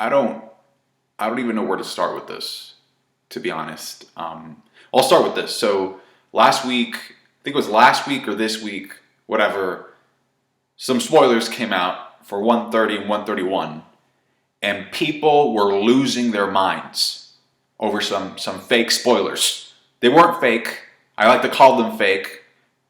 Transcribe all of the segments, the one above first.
I don't even know where to start with this, to be honest. I'll start with this. So last week, I think it was last week or this week, whatever, some spoilers came out for 130 and 131, and people were losing their minds over some fake spoilers. They weren't fake. I like to call them fake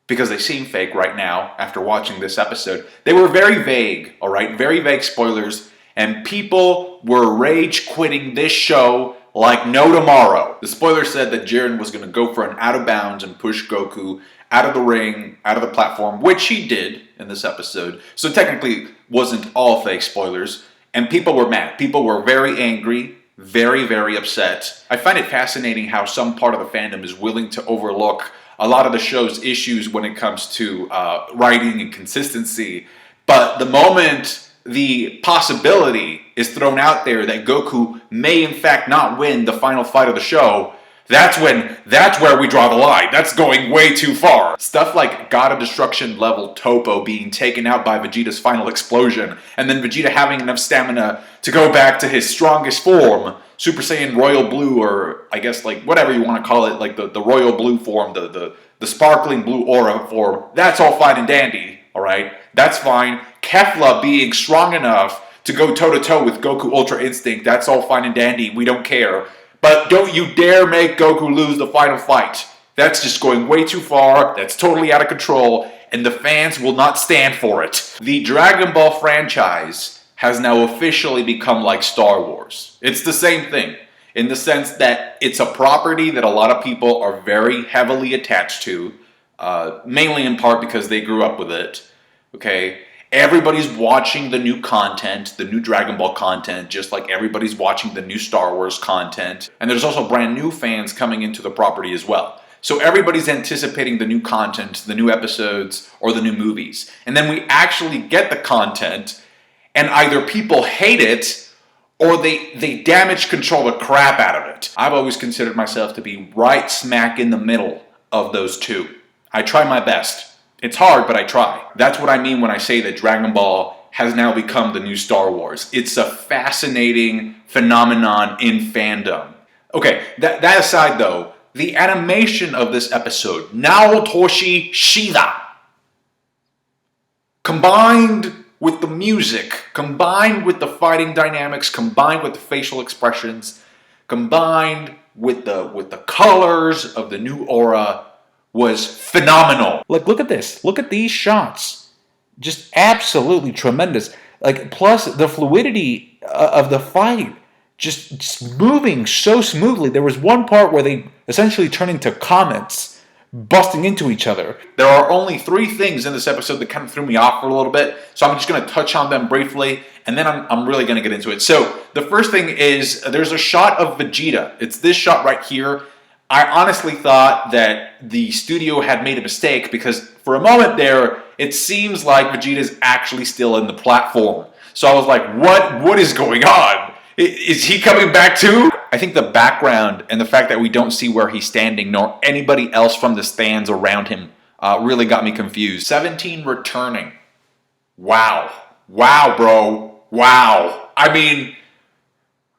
because they seem fake right now after watching this episode. They were very vague, all right? Very vague spoilers, and people were rage quitting this show like no tomorrow. The spoiler said that Jiren was going to go for an out of bounds and push Goku out of the ring, out of the platform, which he did in this episode. So technically wasn't all fake spoilers, and people were mad. People were very angry, very, very upset. I find it fascinating how some part of the fandom is willing to overlook a lot of the show's issues when it comes to writing and consistency. But the moment the possibility is thrown out there that Goku may in fact not win the final fight of the show, that's where we draw the line. That's going way too far. Stuff like God of Destruction level Toppo being taken out by Vegeta's final explosion, and then Vegeta having enough stamina to go back to his strongest form, Super Saiyan Royal Blue, or I guess like whatever you want to call it, like the Royal Blue form, the sparkling blue aura form. That's all fine and dandy, alright? That's fine. Kefla being strong enough to go toe-to-toe with Goku Ultra Instinct, that's all fine and dandy. We don't care. But don't you dare make Goku lose the final fight. That's just going way too far. That's totally out of control, and the fans will not stand for it. The Dragon Ball franchise has now officially become like Star Wars. It's the same thing, in the sense that it's a property that a lot of people are very heavily attached to, mainly in part because they grew up with it, okay? Everybody's watching the new content, the new Dragon Ball content, just like everybody's watching the new Star Wars content. And there's also brand new fans coming into the property as well. So everybody's anticipating the new content, the new episodes, or the new movies. And then we actually get the content, and either people hate it, or they damage control the crap out of it. I've always considered myself to be right smack in the middle of those two. I try my best. It's hard, but I try. That's what I mean when I say that Dragon Ball has now become the new Star Wars. It's a fascinating phenomenon in fandom. Okay, that aside though, the animation of this episode, Naotoshi Shida, combined with the music, combined with the fighting dynamics, combined with the facial expressions, combined with the colors of the new aura, was phenomenal. Like, look at this. Look at these shots. Just absolutely tremendous. Like, plus the fluidity of the fight. Just moving so smoothly. There was one part where they essentially turn into comets, busting into each other. There are only 3 things in this episode that kind of threw me off for a little bit, so I'm just going to touch on them briefly, and then I'm really going to get into it. So, the first thing is, there's a shot of Vegeta. It's this shot right here. I honestly thought that the studio had made a mistake because for a moment there, it seems like Vegeta's actually still in the platform. So I was like, what is going on? Is he coming back too? I think the background and the fact that we don't see where he's standing nor anybody else from the stands around him really got me confused. 17 returning. Wow. Wow, bro. Wow. I mean,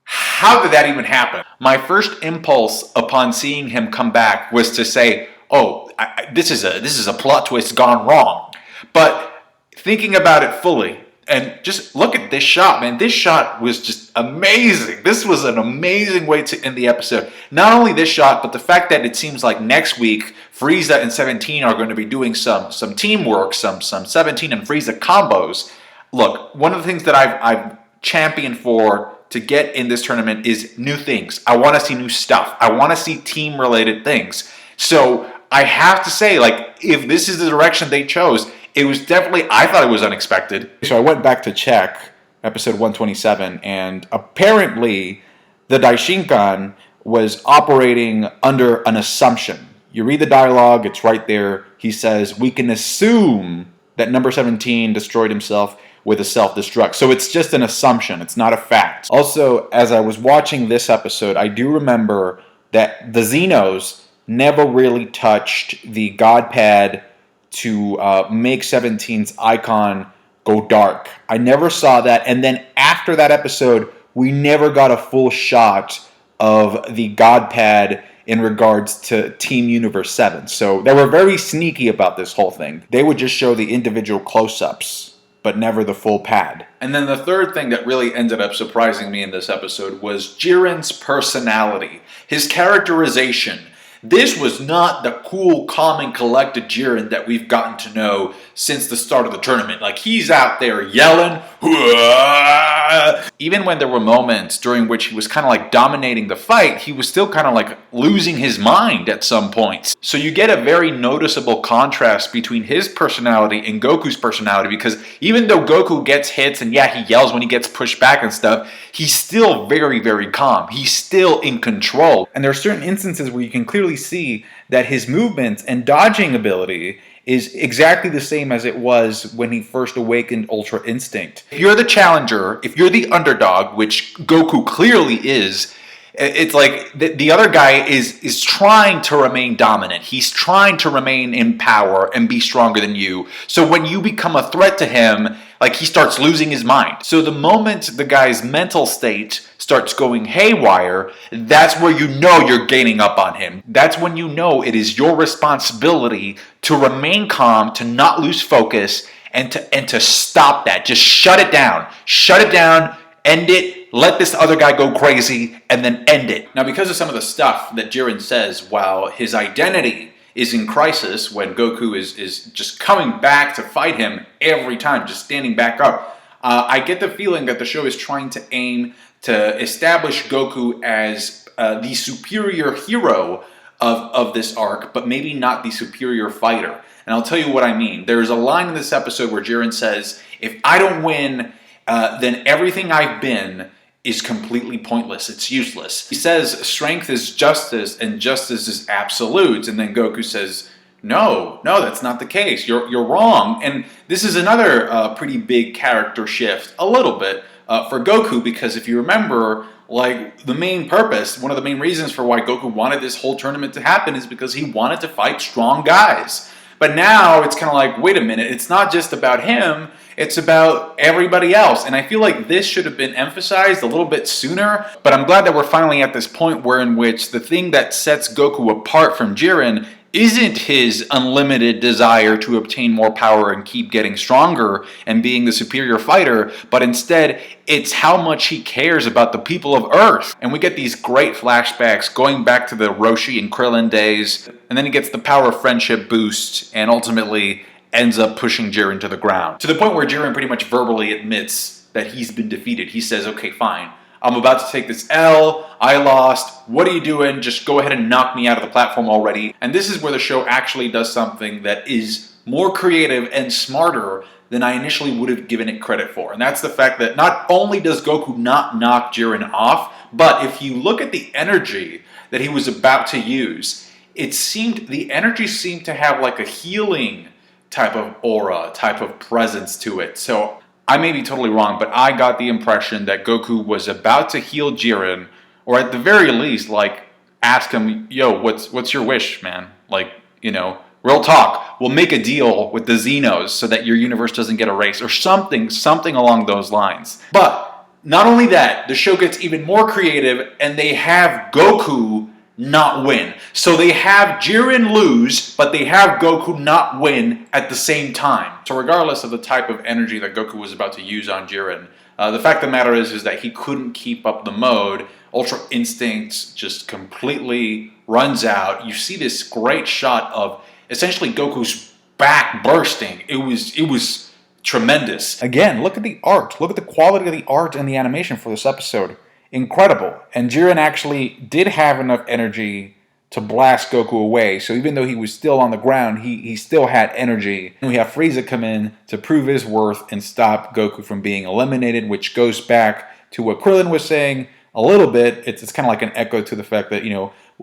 how did that even happen? My first impulse upon seeing him come back was to say, oh, this is a plot twist gone wrong. But thinking about it fully, and just look at this shot, man. This shot was just amazing. This was an amazing way to end the episode. Not only this shot, but the fact that it seems like next week, Frieza and 17 are going to be doing some teamwork, some 17 and Frieza combos. Look, one of the things that I've championed for to get in this tournament is new things. I want to see new stuff. I want to see team-related things. So I have to say, like, if this is the direction they chose, it was definitely, I thought it was unexpected. So I went back to check episode 127, and apparently the Daishinkan was operating under an assumption. You read the dialogue, it's right there. He says, we can assume that number 17 destroyed himself with a self-destruct. So it's just an assumption. It's not a fact. Also, as I was watching this episode, I do remember that the Xenos never really touched the God Pad to make 17's icon go dark. I never saw that. And then after that episode, we never got a full shot of the God Pad in regards to Team Universe 7. So they were very sneaky about this whole thing. They would just show the individual close-ups, but never the full pad. And then the third thing that really ended up surprising me in this episode was Jiren's personality, his characterization. This was not the cool, calm, and collected Jiren that we've gotten to know since the start of the tournament. Like, he's out there yelling. Hua! Even when there were moments during which he was kind of like dominating the fight, he was still kind of like losing his mind at some points. So you get a very noticeable contrast between his personality and Goku's personality, because even though Goku gets hits and yeah, he yells when he gets pushed back and stuff, he's still very, very calm. He's still in control. And there are certain instances where you can clearly see that his movement and dodging ability is exactly the same as it was when he first awakened Ultra Instinct. If you're the challenger, if you're the underdog, which Goku clearly is, it's like the other guy is trying to remain dominant. He's trying to remain in power and be stronger than you. So when you become a threat to him, like, he starts losing his mind. So the moment the guy's mental state starts going haywire, that's where you know you're gaining up on him. That's when you know it is your responsibility to remain calm, to not lose focus, and to stop that. Just shut it down. Shut it down, end it, let this other guy go crazy, and then end it. Now, because of some of the stuff that Jiren says while his identity is in crisis, when Goku is just coming back to fight him every time, just standing back up, I get the feeling that the show is trying to aim to establish Goku as the superior hero of this arc, but maybe not the superior fighter. And I'll tell you what I mean. There's a line in this episode where Jiren says, if I don't win, then everything I've been is completely pointless. It's useless. He says strength is justice and justice is absolute. And then Goku says, no, that's not the case. You're wrong. And this is another pretty big character shift, a little bit, for Goku, because if you remember, like, the main purpose, one of the main reasons for why Goku wanted this whole tournament to happen is because he wanted to fight strong guys. But now it's kind of like, wait a minute, it's not just about him, it's about everybody else. And I feel like this should have been emphasized a little bit sooner, but I'm glad that we're finally at this point where in which the thing that sets Goku apart from Jiren isn't his unlimited desire to obtain more power and keep getting stronger and being the superior fighter, but instead it's how much he cares about the people of Earth. And we get these great flashbacks going back to the Roshi and Krillin days, and then he gets the power of friendship boost and ultimately ends up pushing Jiren to the ground. To the point where Jiren pretty much verbally admits that he's been defeated. He says, okay, fine. I'm about to take this L. I lost. What are you doing? Just go ahead and knock me out of the platform already. And this is where the show actually does something that is more creative and smarter than I initially would have given it credit for. And that's the fact that not only does Goku not knock Jiren off, but if you look at the energy that he was about to use, the energy seemed to have like a healing type of aura, type of presence to it. So I may be totally wrong, but I got the impression that Goku was about to heal Jiren, or at the very least, like, ask him, yo, what's your wish, man? Like, real talk. We'll make a deal with the Xenos so that your universe doesn't get erased, or something along those lines. But not only that, the show gets even more creative, and they have Goku not win. So they have Jiren lose, but they have Goku not win at the same time. So regardless of the type of energy that Goku was about to use on Jiren, the fact of the matter is that he couldn't keep up the mode. Ultra Instinct just completely runs out. You see this great shot of essentially Goku's back bursting. It was tremendous. Again, look at the art. Look at the quality of the art and the animation for this episode. Incredible. And Jiren actually did have enough energy to blast Goku away. So even though he was still on the ground, he still had energy. And we have Frieza come in to prove his worth and stop Goku from being eliminated, which goes back to what Krillin was saying a little bit. It's kind of like an echo to the fact that,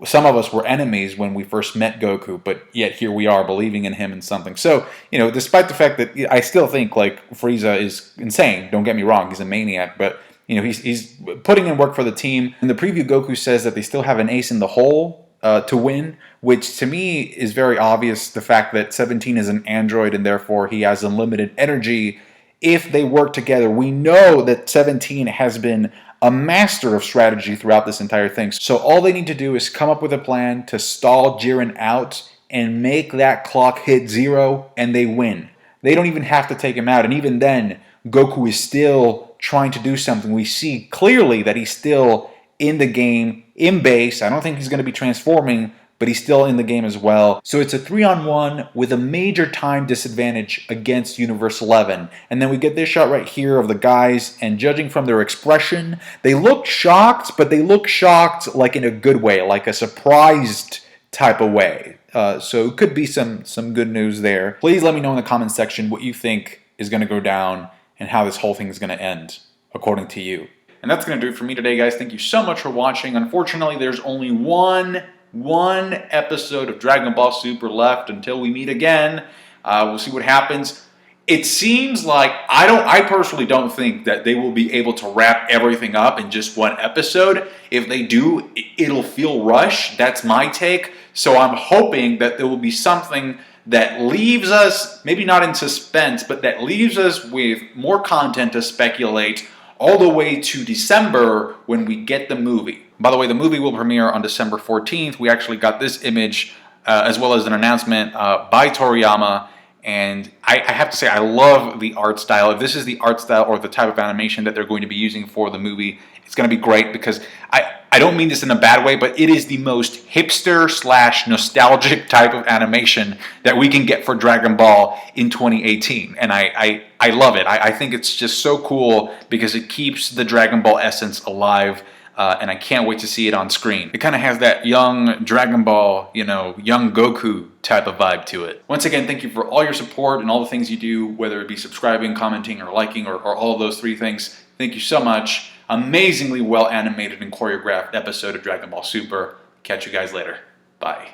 some of us were enemies when we first met Goku, but yet here we are believing in him and something. So, despite the fact that I still think, like, Frieza is insane, don't get me wrong, he's a maniac, but he's putting in work for the team. In the preview, Goku says that they still have an ace in the hole to win, which to me is very obvious. The fact that 17 is an android and therefore he has unlimited energy. If they work together, we know that 17 has been a master of strategy throughout this entire thing. So all they need to do is come up with a plan to stall Jiren out and make that clock hit 0, and they win. They don't even have to take him out, and even then, Goku is still trying to do something. We see clearly that he's still in the game, in base. I don't think he's going to be transforming, but he's still in the game as well. So it's a 3-on-1 with a major time disadvantage against Universe 11. And then we get this shot right here of the guys, and judging from their expression, they look shocked, but they look shocked like in a good way, like a surprised type of way. So it could be some good news there. Please let me know in the comment section what you think is going to go down and how this whole thing is going to end, according to you. And that's going to do it for me today, guys. Thank you so much for watching. Unfortunately, there's only one episode of Dragon Ball Super left until we meet again. We'll see what happens. It seems like, I personally don't think that they will be able to wrap everything up in just one episode. If they do, it'll feel rushed. That's my take. So I'm hoping that there will be something that leaves us, maybe not in suspense, but that leaves us with more content to speculate all the way to December when we get the movie. By the way, the movie will premiere on December 14th. We actually got this image as well as an announcement by Toriyama. And I have to say, I love the art style. If this is the art style or the type of animation that they're going to be using for the movie, it's going to be great, because I don't mean this in a bad way, but it is the most hipster/nostalgic type of animation that we can get for Dragon Ball in 2018. And I love it. I think it's just so cool because it keeps the Dragon Ball essence alive. And I can't wait to see it on screen. It kind of has that young Dragon Ball, young Goku type of vibe to it. Once again, thank you for all your support and all the things you do, whether it be subscribing, commenting, or liking, or all of those 3 things. Thank you so much. Amazingly well animated and choreographed episode of Dragon Ball Super. Catch you guys later. Bye.